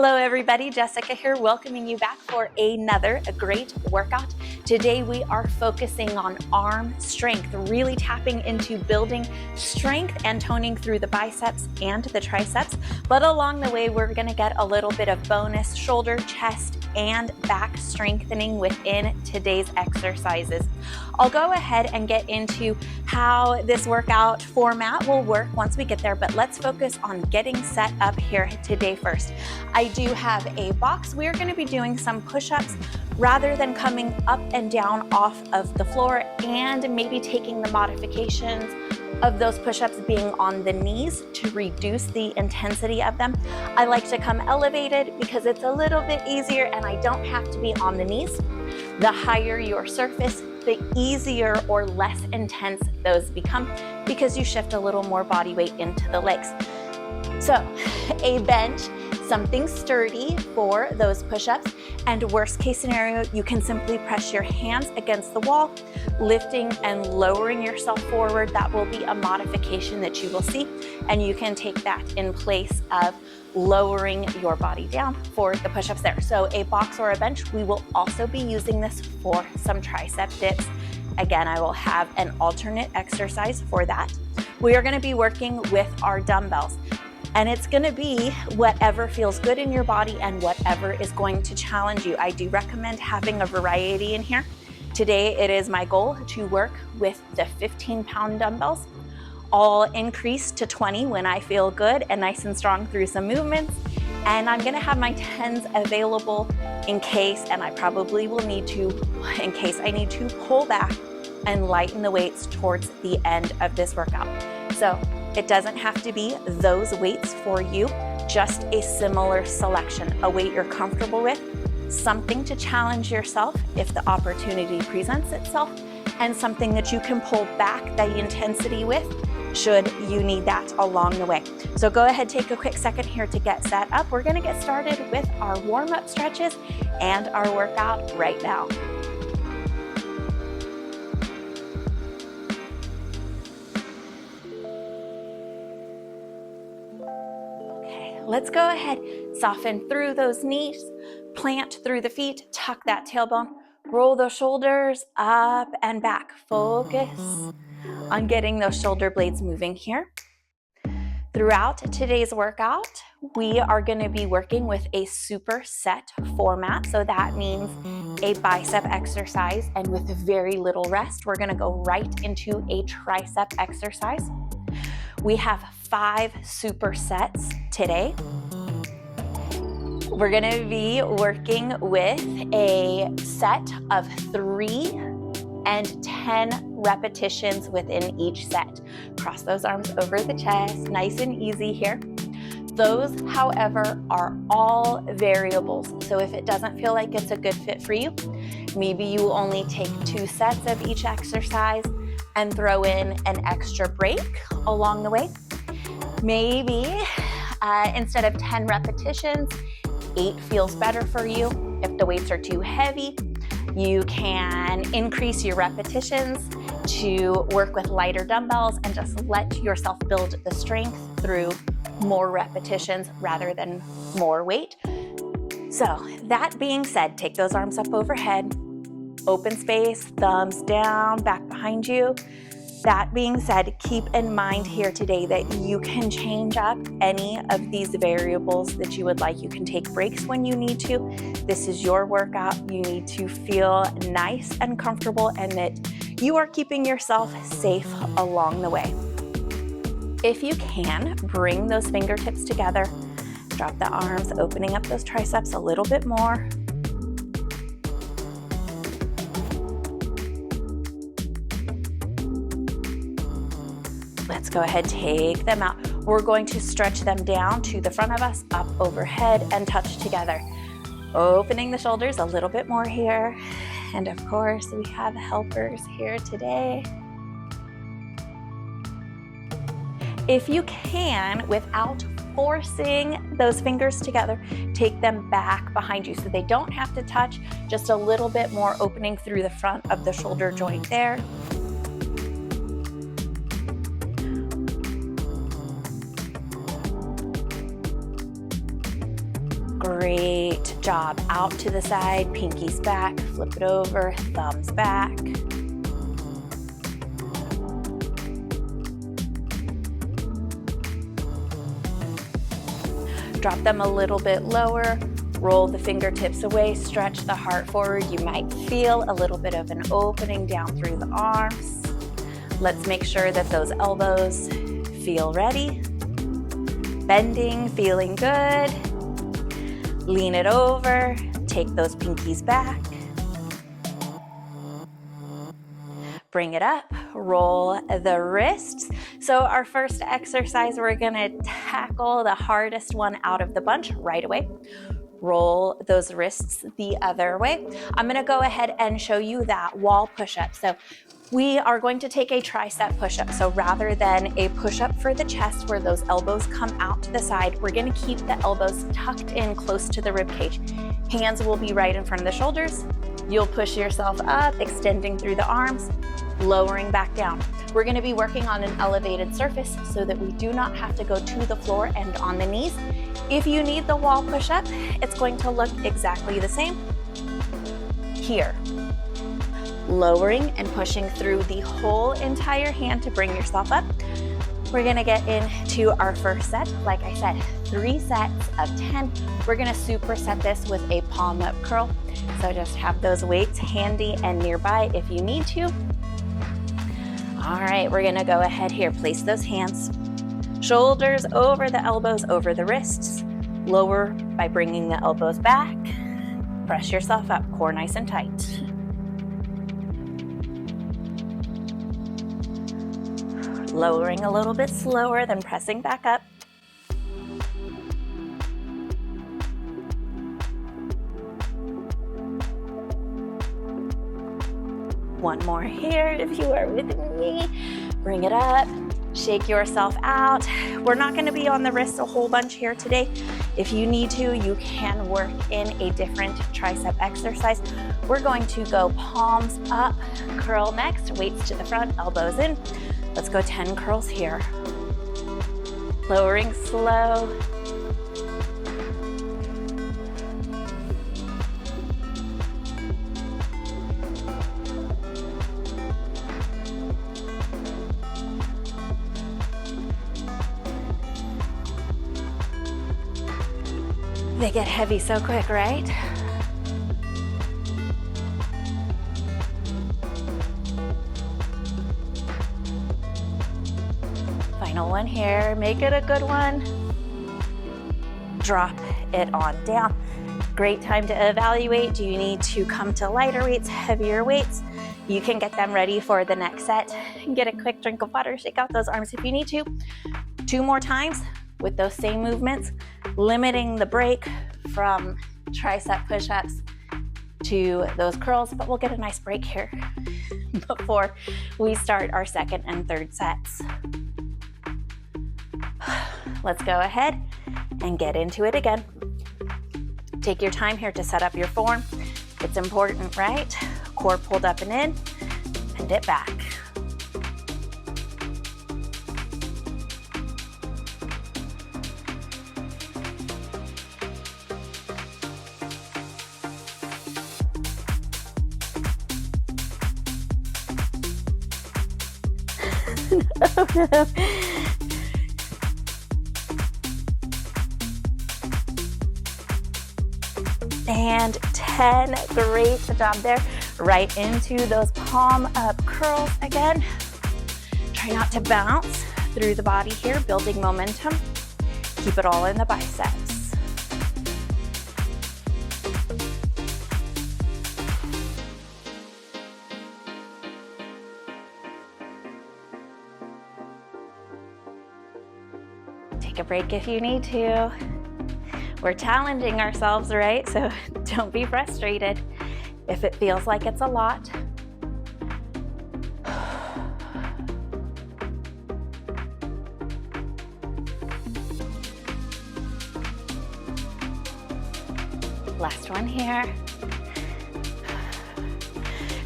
Hello everybody, Jessica here, welcoming you back for another great workout. Today we are focusing on arm strength, really tapping into building strength and toning through the biceps and the triceps. But along the way, we're gonna get a little bit of bonus shoulder, chest, and back strengthening within today's exercises. I'll go ahead and get into how this workout format will work once we get there, but let's focus on getting set up here today first. I do have a box. We're going to be doing some push-ups rather than coming up and down off of the floor and maybe taking the modifications of those push-ups being on the knees to reduce the intensity of them. I like to come elevated because it's a little bit easier and I don't have to be on the knees. The higher your surface, the easier or less intense those become because you shift a little more body weight into the legs. So a bench, something sturdy for those push-ups, and worst case scenario, you can simply press your hands against the wall, lifting and lowering yourself forward. That will be a modification that you will see, and you can take that in place of lowering your body down for the push-ups there. So a box or a bench, we will also be using this for some tricep dips. Again, I will have an alternate exercise for that. We are going to be working with our dumbbells. And it's gonna be whatever feels good in your body and whatever is going to challenge you. I do recommend having a variety in here. Today, it is my goal to work with the 15-pound dumbbells. I'll increase to 20 when I feel good and nice and strong through some movements. And I'm gonna have my 10s available in case, and I probably will need to, in case I need to pull back and lighten the weights towards the end of this workout. So, it doesn't have to be those weights for you, just a similar selection, a weight you're comfortable with, something to challenge yourself if the opportunity presents itself, and something that you can pull back the intensity with should you need that along the way. So go ahead, take a quick second here to get set up. We're gonna get started with our warm-up stretches and our workout right now. Let's go ahead, soften through those knees, plant through the feet, tuck that tailbone, roll those shoulders up and back. Focus on getting those shoulder blades moving here. Throughout today's workout, we are going to be working with a superset format. So that means a bicep exercise, and with very little rest, we're going to go right into a tricep exercise. We have 5 supersets today. We're gonna be working with a set of 3 and 10 repetitions within each set. Cross those arms over the chest, nice and easy here. Those, however, are all variables. So if it doesn't feel like it's a good fit for you, maybe you only take 2 sets of each exercise and throw in an extra break along the way. Maybe instead of 10 repetitions, 8 feels better for you. If the weights are too heavy, you can increase your repetitions to work with lighter dumbbells and just let yourself build the strength through more repetitions rather than more weight. So that being said, take those arms up overhead, open space, thumbs down, back behind you. That being said, keep in mind here today that you can change up any of these variables that you would like. You can take breaks when you need to. This is your workout. You need to feel nice and comfortable and that you are keeping yourself safe along the way. If you can, bring those fingertips together. Drop the arms, opening up those triceps a little bit more. Let's go ahead, take them out. We're going to stretch them down to the front of us, up overhead, and touch together. Opening the shoulders a little bit more here. And of course, we have helpers here today. If you can, without forcing those fingers together, take them back behind you so they don't have to touch, just a little bit more opening through the front of the shoulder joint there. Great job. Out to the side, pinkies back, flip it over, thumbs back. Drop them a little bit lower, roll the fingertips away, stretch the heart forward. You might feel a little bit of an opening down through the arms. Let's make sure that those elbows feel ready. Bending, feeling good. Lean it over, take those pinkies back. Bring it up, roll the wrists. So our first exercise, we're gonna tackle the hardest one out of the bunch right away. Roll those wrists the other way. I'm gonna go ahead and show you that wall push-up. So we are going to take a tricep push-up. So rather than a push-up for the chest where those elbows come out to the side, we're gonna keep the elbows tucked in close to the rib cage. Hands will be right in front of the shoulders. You'll push yourself up, extending through the arms, lowering back down. We're gonna be working on an elevated surface so that we do not have to go to the floor and on the knees. If you need the wall push-up, it's going to look exactly the same. Here, lowering and pushing through the whole entire hand to bring yourself up. We're gonna get into our first set. Like I said, 3 sets of 10. We're gonna superset this with a palm up curl. So just have those weights handy and nearby if you need to. All right, we're gonna go ahead here. Place those hands, shoulders over the elbows, over the wrists. Lower by bringing the elbows back. Press yourself up, core nice and tight. Lowering a little bit slower, then pressing back up. One more here if you are with me. Bring it up, shake yourself out. We're not gonna be on the wrists a whole bunch here today. If you need to, you can work in a different tricep exercise. We're going to go palms up, curl next, weights to the front, elbows in. Let's go 10 curls here. Lowering slow. They get heavy so quick, right? Final one here, make it a good one. Drop it on down. Great time to evaluate. Do you need to come to lighter weights, heavier weights? You can get them ready for the next set. Get a quick drink of water, shake out those arms if you need to. 2 more times with those same movements, limiting the break from tricep push-ups to those curls, but we'll get a nice break here before we start our second and third sets. Let's go ahead and get into it again. Take your time here to set up your form. It's important, right? Core pulled up and in, and dip back. No. And 10, great job there. Right into those palm up curls again. Try not to bounce through the body here, building momentum. Keep it all in the biceps. Take a break if you need to. We're challenging ourselves, right? So don't be frustrated if it feels like it's a lot. Last one here.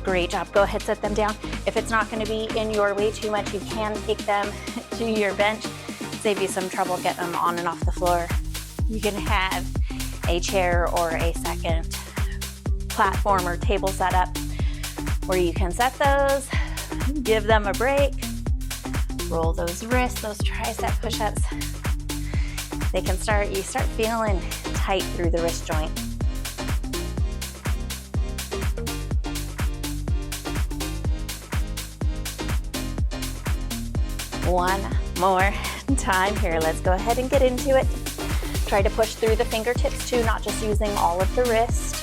Great job. Go ahead, set them down. If it's not going to be in your way too much, you can take them to your bench. Save you some trouble getting them on and off the floor. You can have a chair or a second platform or table setup where you can set those, give them a break, roll those wrists, those tricep push-ups. You start feeling tight through the wrist joint. One more time here. Let's go ahead and get into it. Try to push through the fingertips too, not just using all of the wrist.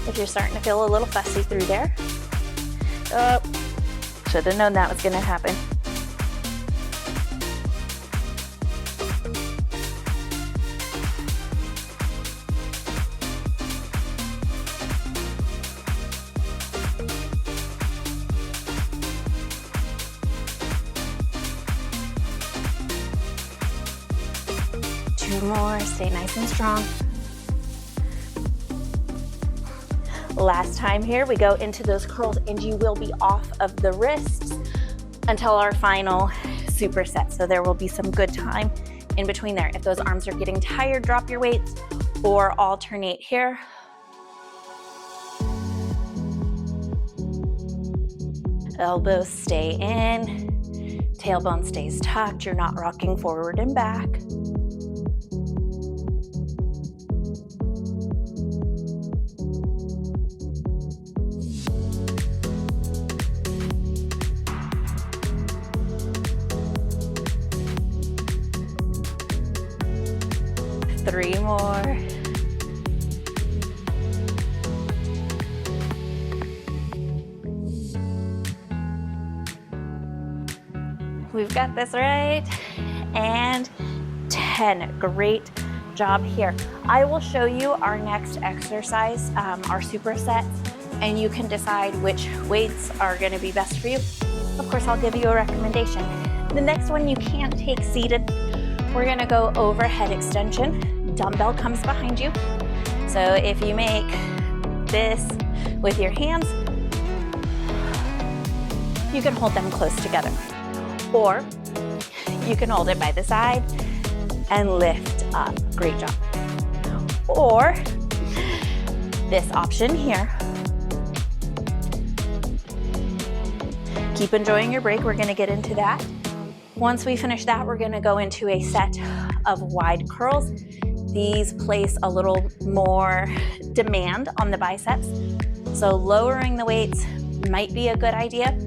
If you're starting to feel a little fussy through there. Oh, should have known that was going to happen. Two more, stay nice and strong. Last time here, we go into those curls and you will be off of the wrists until our final superset. So there will be some good time in between there. If those arms are getting tired, drop your weights or alternate here. Elbows stay in, tailbone stays tucked, you're not rocking forward and back. Three more. We've got this, right? And 10. Great job here. I will show you our next exercise, our supersets, and you can decide which weights are going to be best for you. Of course, I'll give you a recommendation. The next one you can't take seated. We're going to go overhead extension. Dumbbell comes behind you. So if you make this with your hands, you can hold them close together. Or you can hold it by the side and lift up. Great job. Or this option here. Keep enjoying your break. We're going to get into that. Once we finish that, we're going to go into a set of wide curls. These place a little more demand on the biceps. So lowering the weights might be a good idea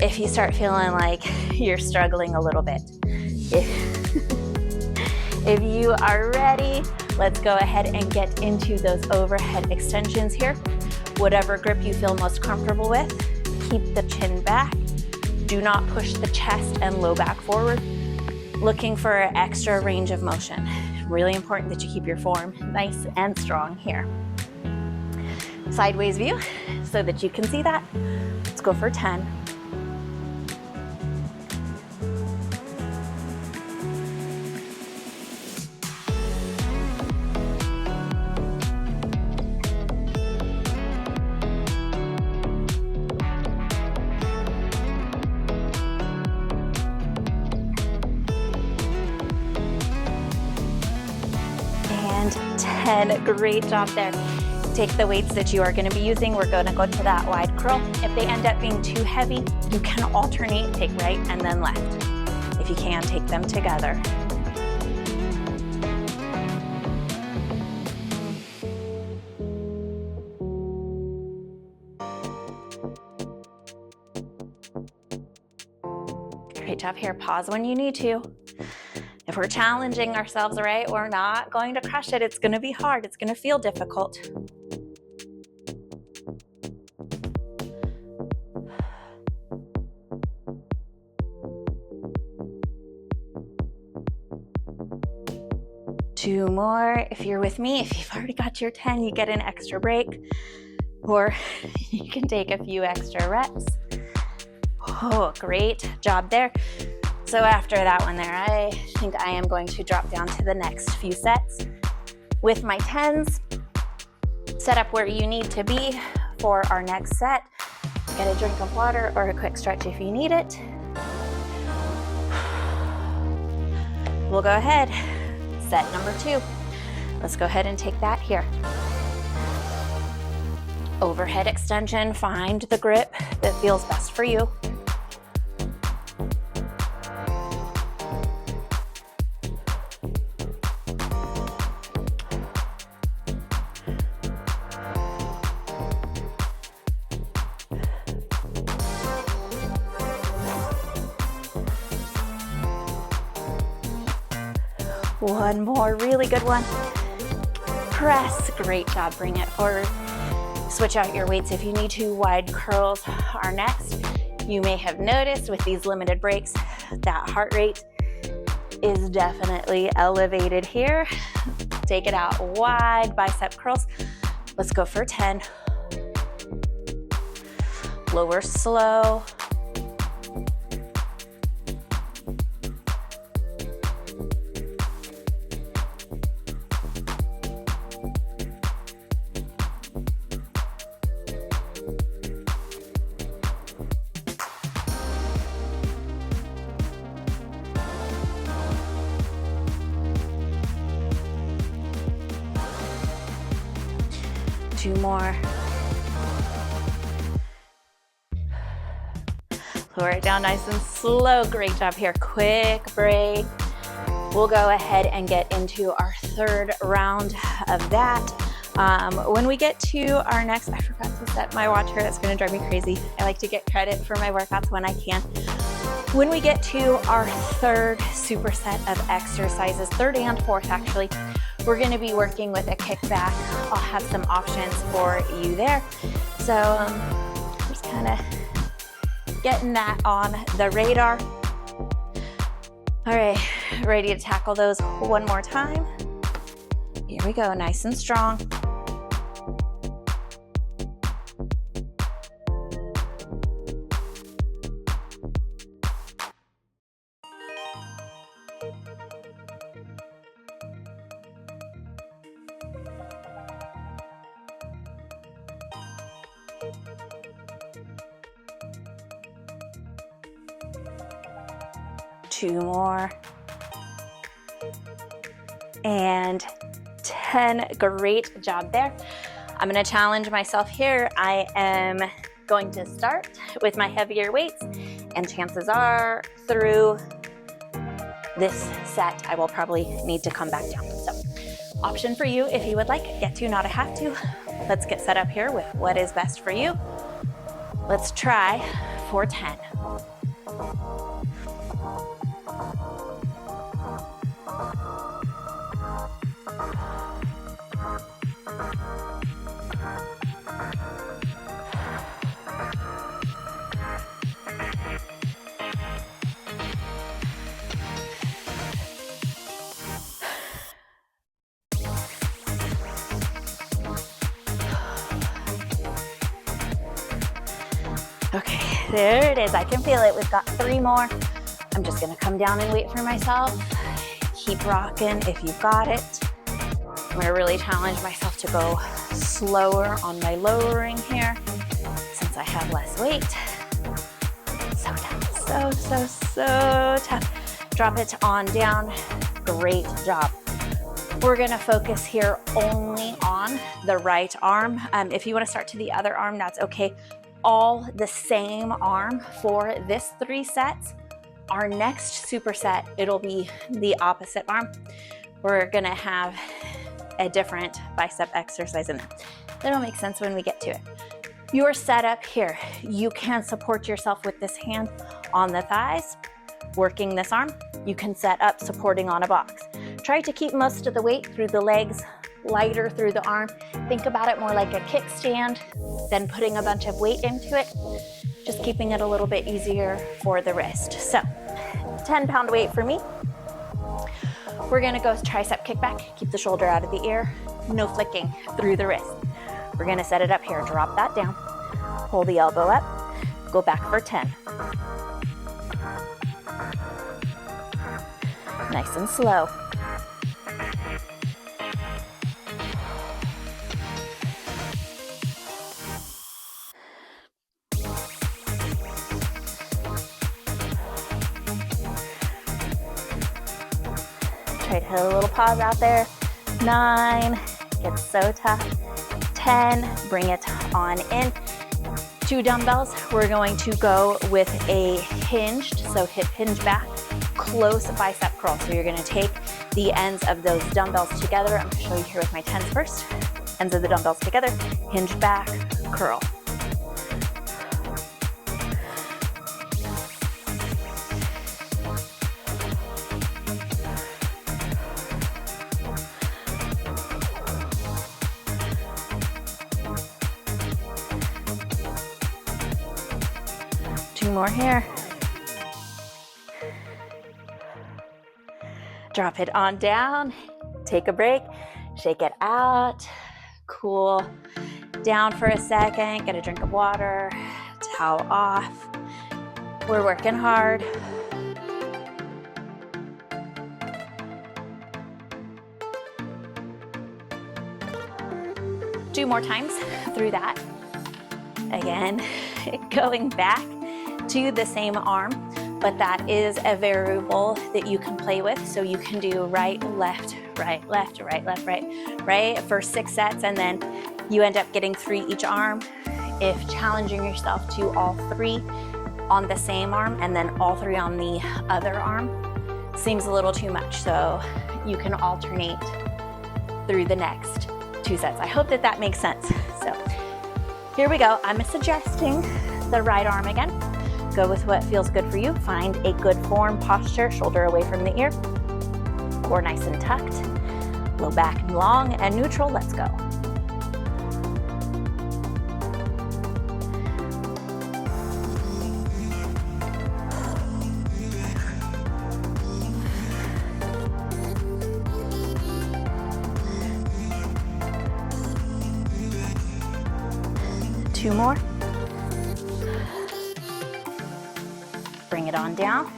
if you start feeling like you're struggling a little bit. If you are ready, let's go ahead and get into those overhead extensions here. Whatever grip you feel most comfortable with, keep the chin back. Do not push the chest and low back forward. Looking for extra range of motion. Really important that you keep your form nice and strong here. Sideways view so that you can see that. Let's go for 10. And 10, great job there. Take the weights that you are going to be using. We're going to go to that wide curl. If they end up being too heavy, you can alternate, take right and then left. If you can, take them together. Great job here. Pause when you need to. If we're challenging ourselves, right, we're not going to crush it. It's going to be hard. It's going to feel difficult. Two more. If you're with me, if you've already got your 10, you get an extra break, or you can take a few extra reps. Oh, great job there. So after that one there, I think I am going to drop down to the next few sets. With my 10s, set up where you need to be for our next set. Get a drink of water or a quick stretch if you need it. We'll go ahead. Set number 2. Let's go ahead and take that here. Overhead extension, find the grip that feels best for you. One more, really good one. Press, great job, bring it forward. Switch out your weights if you need to. Wide curls are next. You may have noticed with these limited breaks that heart rate is definitely elevated here. Take it out wide, bicep curls. Let's go for 10. Lower slow. Two more. Lower it down nice and slow. Great job here. Quick break. We'll go ahead and get into our third round of that. When we get to our next, I forgot to set my watch here. That's going to drive me crazy. I like to get credit for my workouts when I can. When we get to our third superset of exercises, third and fourth actually, we're going to be working with a kickback. I'll have some options for you there. So just kind of getting that on the radar. All right, ready to tackle those one more time. Here we go, nice and strong. Two more. And 10, great job there. I'm gonna challenge myself here. I am going to start with my heavier weights, and chances are through this set, I will probably need to come back down. So option for you if you would like, get to, not a have to. Let's get set up here with what is best for you. Let's try for 10. Okay, there it is. I can feel it. We've got 3 more. I'm just gonna come down and wait for myself. Keep rocking if you've got it. I'm gonna really challenge myself to go slower on my lowering here since I have less weight. So tough, so tough. Drop it on down. Great job. We're gonna focus here only on the right arm. If you wanna start to the other arm, that's okay. All the same arm for this 3 sets. Our next superset, it'll be the opposite arm. We're gonna have a different bicep exercise in there. That'll make sense when we get to it. Your setup here, you can support yourself with this hand on the thighs, working this arm. You can set up supporting on a box. Try to keep most of the weight through the legs, lighter through the arm. Think about it more like a kickstand than putting a bunch of weight into it. Just keeping it a little bit easier for the wrist. So 10-pound weight for me. We're gonna go tricep kickback. Keep the shoulder out of the ear. No flicking through the wrist. We're gonna set it up here. Drop that down. Pull the elbow up. Go back for 10. Nice and slow. Try to hit a little pause out there. 9, it's so tough, 10, bring it on in. 2 dumbbells, we're going to go with a hinged, so hip hinge back, close bicep curl. So you're gonna take the ends of those dumbbells together. I'm gonna show you here with my 10s first. Ends of the dumbbells together, hinge back, curl. Two more here. Drop it on down, take a break, shake it out, cool down for a second, get a drink of water, towel off. We're working hard. Two more times through that. Again, going back to the same arm, but that is a variable that you can play with. So you can do right, left, right, left, right, left, right for 6 sets, and then you end up getting 3 each arm. If challenging yourself to all 3 on the same arm and then all 3 on the other arm seems a little too much. So you can alternate through the next 2 sets. I hope that makes sense. So here we go. I'm suggesting the right arm again. Go with what feels good for you. Find a good form, posture, shoulder away from the ear, core nice and tucked, low back long and neutral. Let's go. Two more. Bring it on down.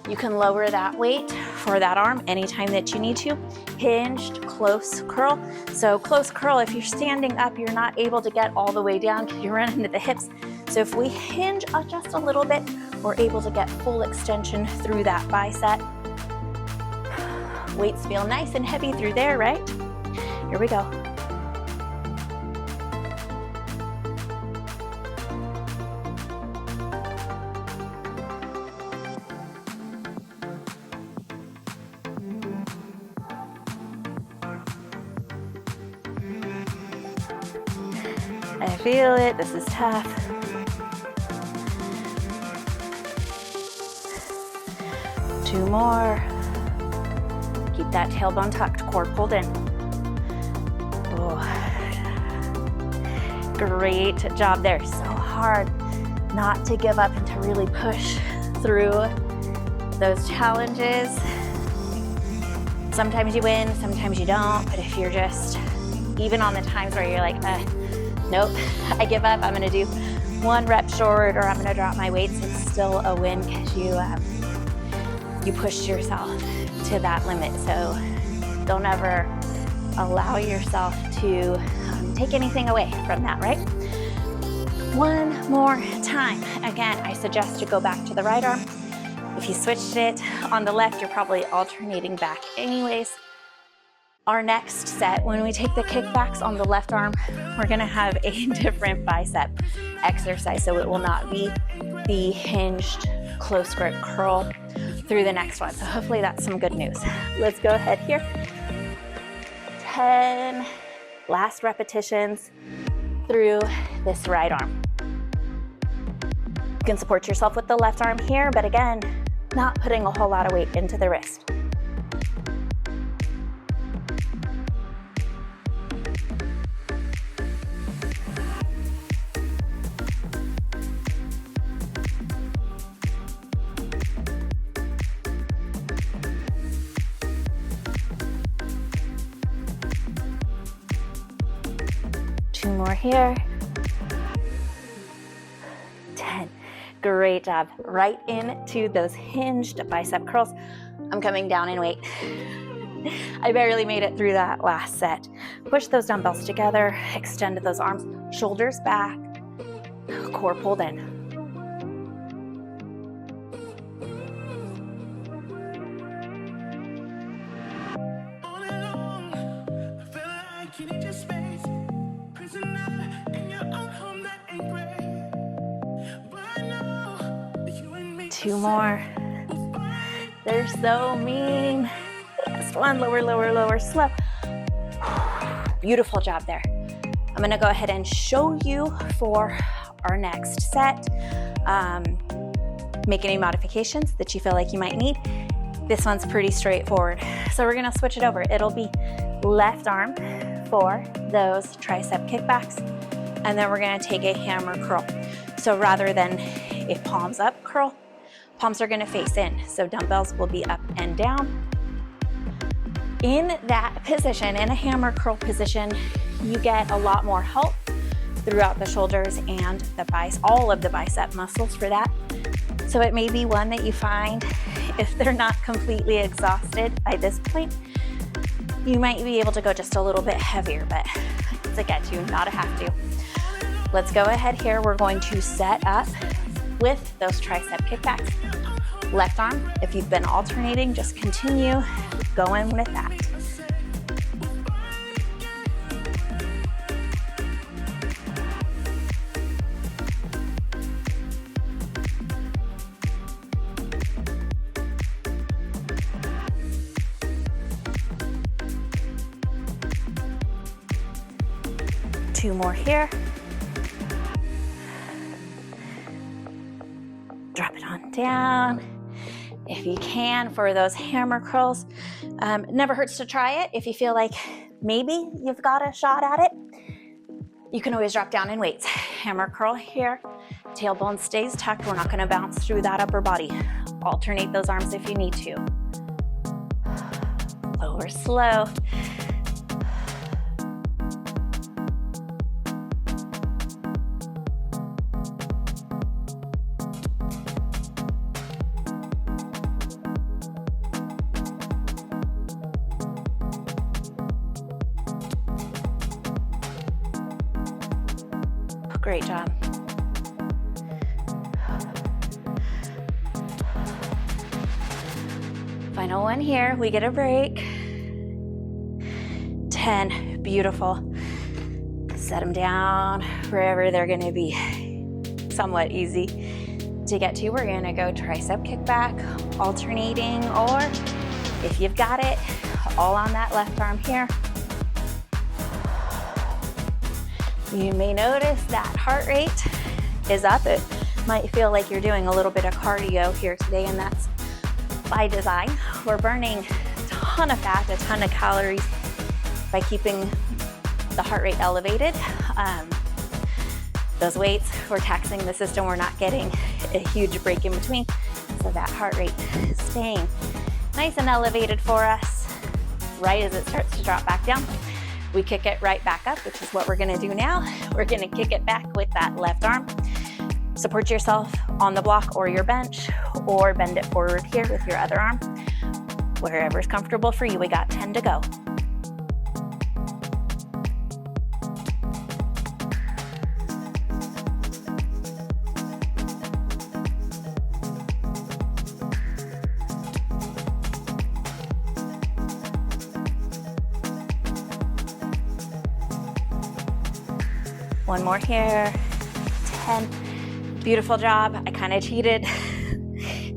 You can lower that weight for that arm anytime that you need to. Hinged, close curl. So close curl, if you're standing up, you're not able to get all the way down because you're running into the hips. So if we hinge just a little bit, we're able to get full extension through that bicep. Weights feel nice and heavy through there, right? Here we go. I feel it, this is tough. Two more. Keep that tailbone tucked, core pulled in. Oh. Great job there. So hard not to give up and to really push through those challenges. Sometimes you win, sometimes you don't, but if you're just, even on the times where you're like, nope, I give up, I'm gonna do 1 rep short, or I'm gonna drop my weights, it's still a win because you pushed yourself to that limit. So don't ever allow yourself to take anything away from that, right? 1 more time. Again, I suggest to go back to the right arm. If you switched it on the left, you're probably alternating back anyways. Our next set, when we take the kickbacks on the left arm, we're gonna have a different bicep exercise. So it will not be the hinged close grip curl through the next one. So hopefully that's some good news. Let's go ahead here. 10 last repetitions through this right arm. You can support yourself with the left arm here, but again, not putting a whole lot of weight into the wrist. Two more here. 10. Great job. Right into those hinged bicep curls. I'm coming down in weight. I barely made it through that last set. Push those dumbbells together, extend those arms, shoulders back, core pulled in. 2 more. They're so mean. Last one, lower, lower, lower, slow. Beautiful job there. I'm gonna go ahead and show you for our next set. Make any modifications that you feel like you might need. This one's pretty straightforward. So we're gonna switch it over. It'll be left arm for those tricep kickbacks. And then we're gonna take a hammer curl. So rather than a palms up curl, palms are gonna face in. So dumbbells will be up and down. In that position, in a hammer curl position, you get a lot more help throughout the shoulders and the all of the bicep muscles for that. So it may be one that you find, if they're not completely exhausted by this point, you might be able to go just a little bit heavier, but it's a get to, not a have to. Let's go ahead here. We're going to set up with those tricep kickbacks. Left arm, if you've been alternating, just continue going with that. Two more here. Drop it on down. If you can, for those hammer curls, never hurts to try it. If you feel like maybe you've got a shot at it, you can always drop down in weights. Hammer curl here, tailbone stays tucked. We're not gonna bounce through that upper body. Alternate those arms if you need to. Lower, slow. Great job. Final one here, we get a break. 10, beautiful. Set them down wherever they're gonna be somewhat easy to get to. We're gonna go tricep kickback, alternating, or if you've got it, all on that left arm here. You may notice that heart rate is up. It might feel like you're doing a little bit of cardio here today, and that's by design. We're burning a ton of fat, a ton of calories by keeping the heart rate elevated. Those weights, we're taxing the system. We're not getting a huge break in between. So that heart rate is staying nice and elevated for us. Right as it starts to drop back down, we kick it right back up, which is what we're gonna do now. We're gonna kick it back with that left arm. Support yourself on the block or your bench, or bend it forward here with your other arm. Wherever's comfortable for you. We got 10 to go. One more here, 10. Beautiful job. I kind of cheated.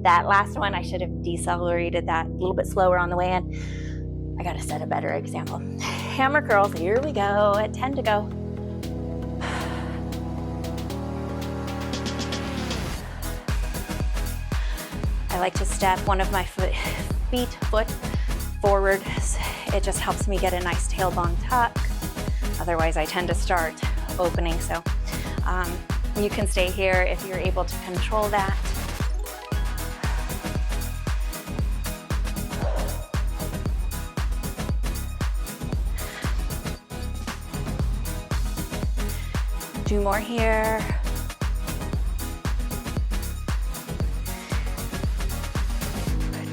That last one, I should have decelerated that a little bit slower on the way in. I gotta set a better example. Hammer curls, here we go, at 10 to go. I like to step one of my foot forward. It just helps me get a nice tailbone tuck. Otherwise, I tend to start opening. So you can stay here if you're able to control that. Two more here.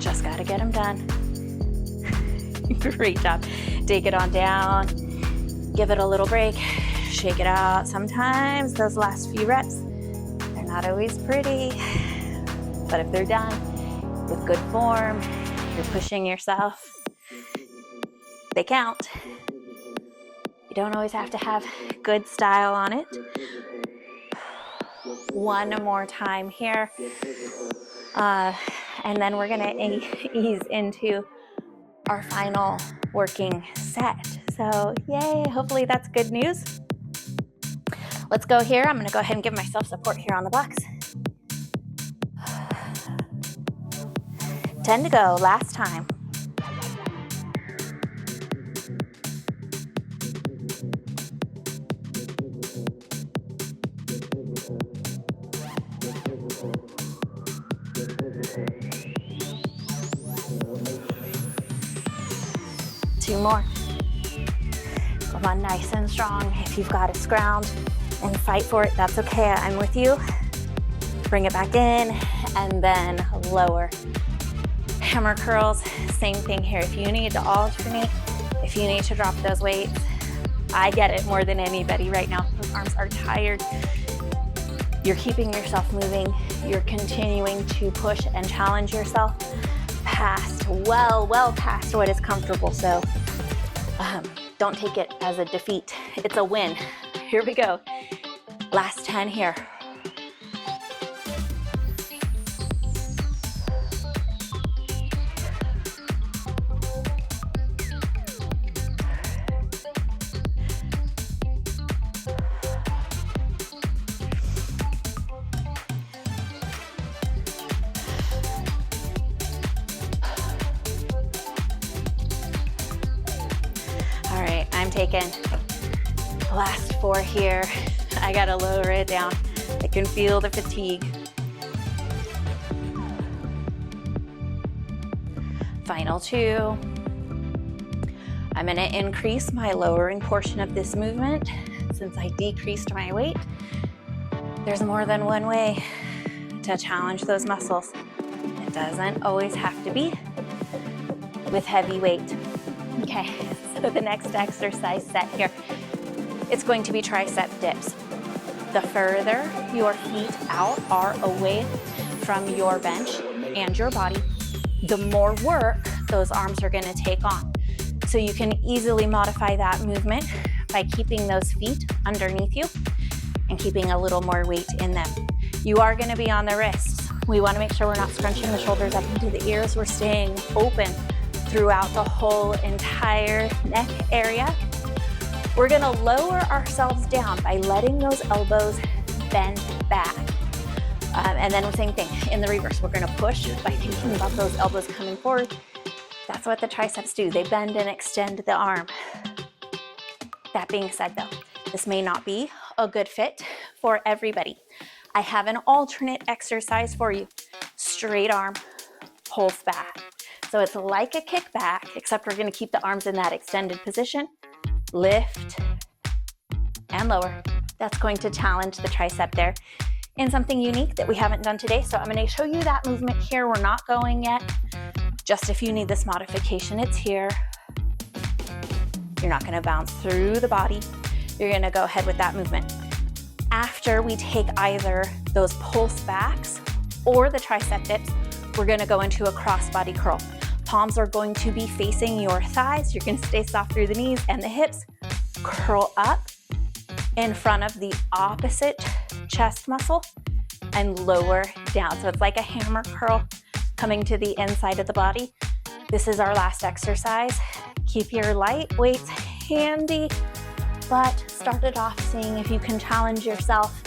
Just gotta get them done. Great job. Take it on down. Give it a little break. Shake it out. Sometimes those last few reps, they're not always pretty, but if they're done with good form, you're pushing yourself, they count. You don't always have to have good style on it. One more time here. And then we're gonna ease into our final working set. So yay, hopefully that's good news. Let's go here. I'm gonna go ahead and give myself support here on the box. 10 to go, last time. Two more. Come on, nice and strong. If you've got to scrounge and fight for it, that's okay. I'm with you. Bring it back in and then lower. Hammer curls, same thing here. If you need to alternate, if you need to drop those weights, I get it more than anybody right now. Those arms are tired. You're keeping yourself moving. You're continuing to push and challenge yourself past, well past what is comfortable. So don't take it as a defeat. It's a win. Here we go. Last 10 here. I'm taking the last 4 here. I gotta lower it down. I can feel the fatigue. Final 2. I'm gonna increase my lowering portion of this movement since I decreased my weight. There's more than one way to challenge those muscles. It doesn't always have to be with heavy weight. Okay, so the next exercise set here, it's going to be tricep dips. The further your feet out are away from your bench and your body, the more work those arms are going to take on. So you can easily modify that movement by keeping those feet underneath you and keeping a little more weight in them. You are going to be on the wrists. We want to make sure we're not scrunching the shoulders up into the ears. We're staying open throughout the whole entire neck area. We're gonna lower ourselves down by letting those elbows bend back. And then the same thing in the reverse. We're gonna push by thinking about those elbows coming forward. That's what the triceps do. They bend and extend the arm. That being said though, this may not be a good fit for everybody. I have an alternate exercise for you. Straight arm, pulse back. So it's like a kickback, except we're gonna keep the arms in that extended position. Lift and lower. That's going to challenge the tricep there in something unique that we haven't done today. So I'm gonna show you that movement here. We're not going yet. Just if you need this modification, it's here. You're not gonna bounce through the body. You're gonna go ahead with that movement. After we take either those pulse backs or the tricep dips, we're gonna go into a cross-body curl. Palms are going to be facing your thighs. You're gonna stay soft through the knees and the hips. Curl up in front of the opposite chest muscle and lower down. So it's like a hammer curl coming to the inside of the body. This is our last exercise. Keep your light weights handy, but start it off seeing if you can challenge yourself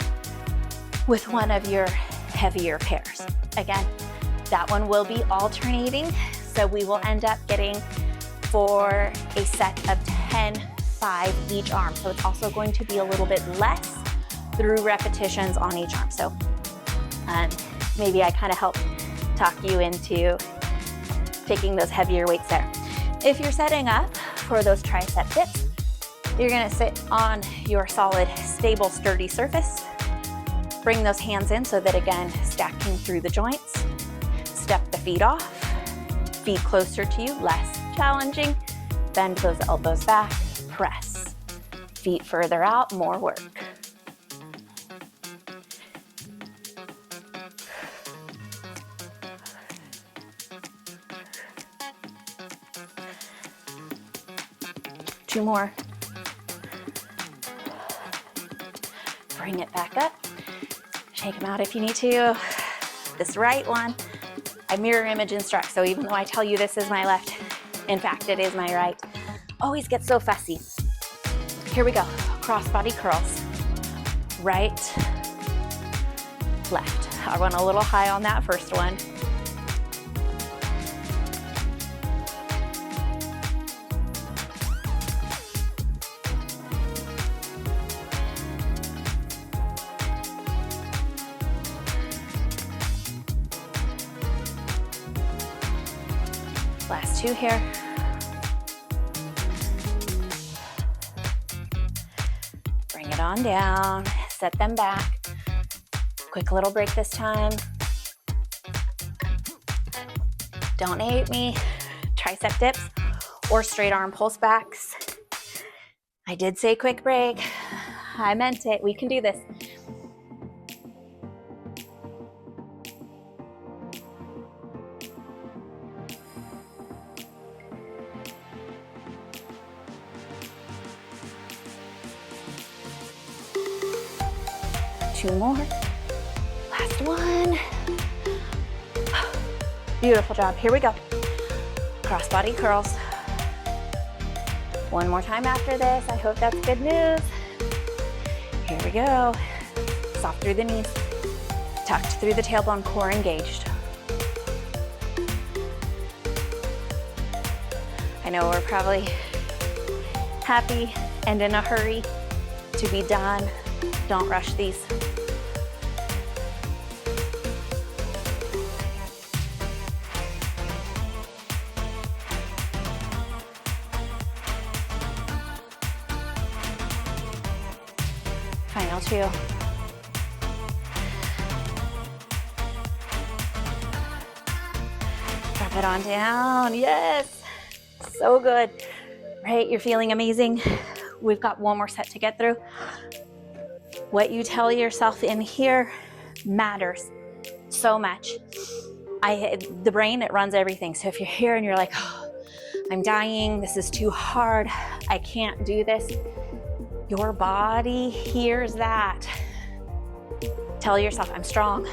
with one of your heavier pairs. Again, that one will be alternating. So we will end up getting for a set of 10, 5 each arm. So it's also going to be a little bit less through repetitions on each arm. So maybe I kind of helped talk you into taking those heavier weights there. If you're setting up for those tricep dips, you're gonna sit on your solid, stable, sturdy surface. Bring those hands in so that again, stacking through the joints. Step the feet off. Feet closer to you, less challenging. Bend those elbows back, press. Feet further out, more work. Two more. Bring it back up. Shake them out if you need to. This right one, I mirror image instruct, so even though I tell you this is my left, in fact, it is my right. Always get so fussy. Here we go. Cross body curls. Right, left. I went a little high on that first one. Last two here. Bring it on down, set them back. Quick little break this time. Don't hate me. Tricep dips or straight arm pulse backs. I did say quick break. I meant it. We can do this. Two more. Last one. Beautiful job. Here we go. Cross body curls. One more time after this. I hope that's good news. Here we go. Soft through the knees. Tucked through the tailbone, core engaged. I know we're probably happy and in a hurry to be done. Don't rush these. Final two. Drop it on down. Yes. So good. Right, you're feeling amazing. We've got one more set to get through. What you tell yourself in here matters so much. The brain, it runs everything. So if you're here and you're like, oh, I'm dying, this is too hard, I can't do this, your body hears that. Tell yourself, I'm strong,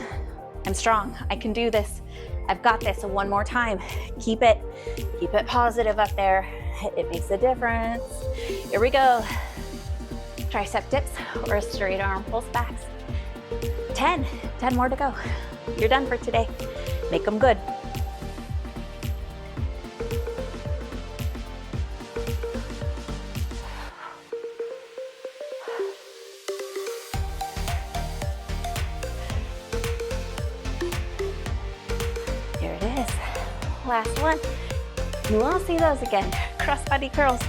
I can do this, I've got this. So one more time, keep it positive up there. It makes a difference. Here we go. Tricep dips or straight arm pulse backs. 10 more to go. You're done for today. Make them good. Here it is. Last one. You won't see those again. Cross body curls.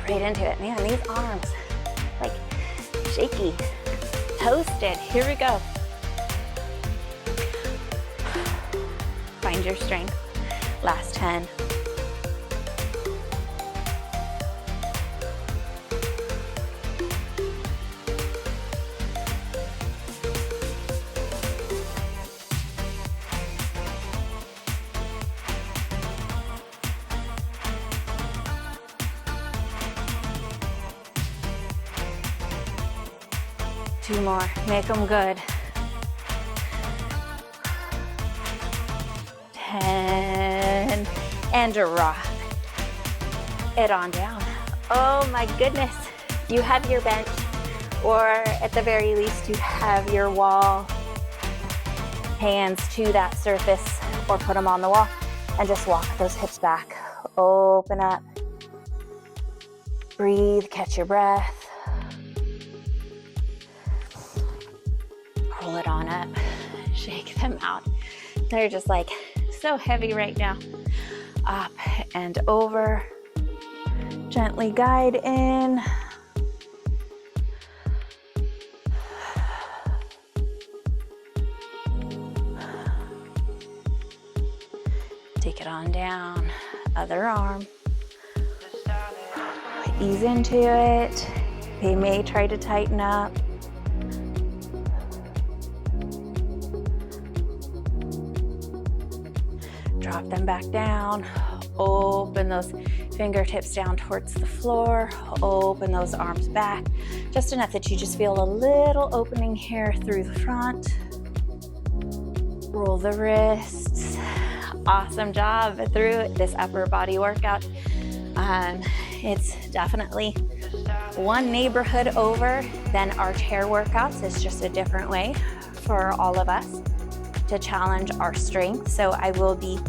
Right into it. Man, these arms, like shaky, toasted. Here we go. Find your strength. Last 10. Two more, make them good. 10, and drop it on down. Oh my goodness. You have your bench, or at the very least, you have your wall. Hands to that surface, or put them on the wall, and just walk those hips back. Open up. Breathe, catch your breath. Roll it on up, shake them out. They're just like so heavy right now. Up and over, gently guide in. Take it on down, other arm. Ease into it. They may try to tighten up. Drop them back down, open those fingertips down towards the floor, open those arms back, just enough that you just feel a little opening here through the front. Roll the wrists. Awesome job through this upper body workout. It's definitely one neighborhood over than our chair workouts. It's just a different way for all of us to challenge our strength. So I will be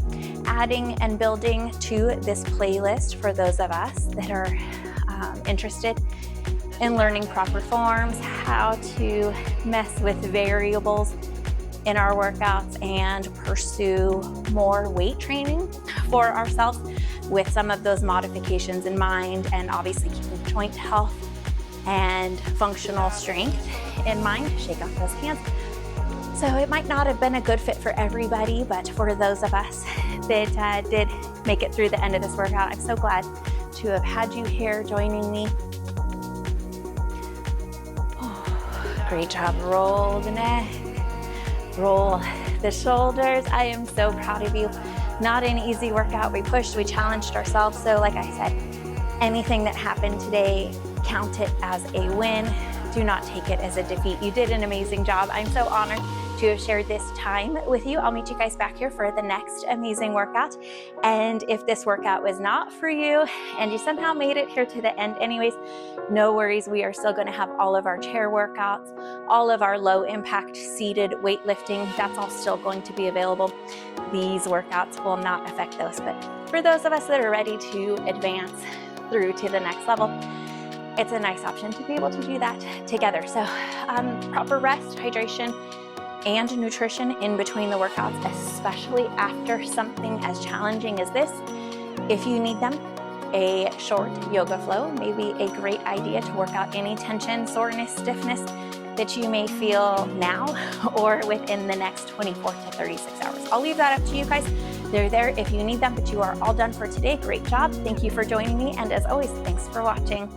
adding and building to this playlist for those of us that are interested in learning proper forms, how to mess with variables in our workouts, and pursue more weight training for ourselves with some of those modifications in mind, and obviously keeping joint health and functional strength in mind. Shake off those hands. So it might not have been a good fit for everybody, but for those of us that did make it through the end of this workout, I'm so glad to have had you here joining me. Oh, great job. Roll the neck, roll the shoulders. I am so proud of you. Not an easy workout. We pushed, we challenged ourselves. So like I said, anything that happened today, count it as a win. Do not take it as a defeat. You did an amazing job. I'm so honored to have shared this time with you. I'll meet you guys back here for the next amazing workout. And if this workout was not for you and you somehow made it here to the end anyways, no worries. We are still going to have all of our chair workouts, all of our low impact seated weightlifting. That's all still going to be available. These workouts will not affect those. But for those of us that are ready to advance through to the next level, it's a nice option to be able to do that together. So proper rest, hydration, and nutrition in between the workouts, especially after something as challenging as this. If you need them, a short yoga flow may be a great idea to work out any tension, soreness, stiffness that you may feel now or within the next 24 to 36 hours. I'll leave that up to you guys. They're there if you need them, but you are all done for today. Great job. Thank you for joining me. And as always, thanks for watching.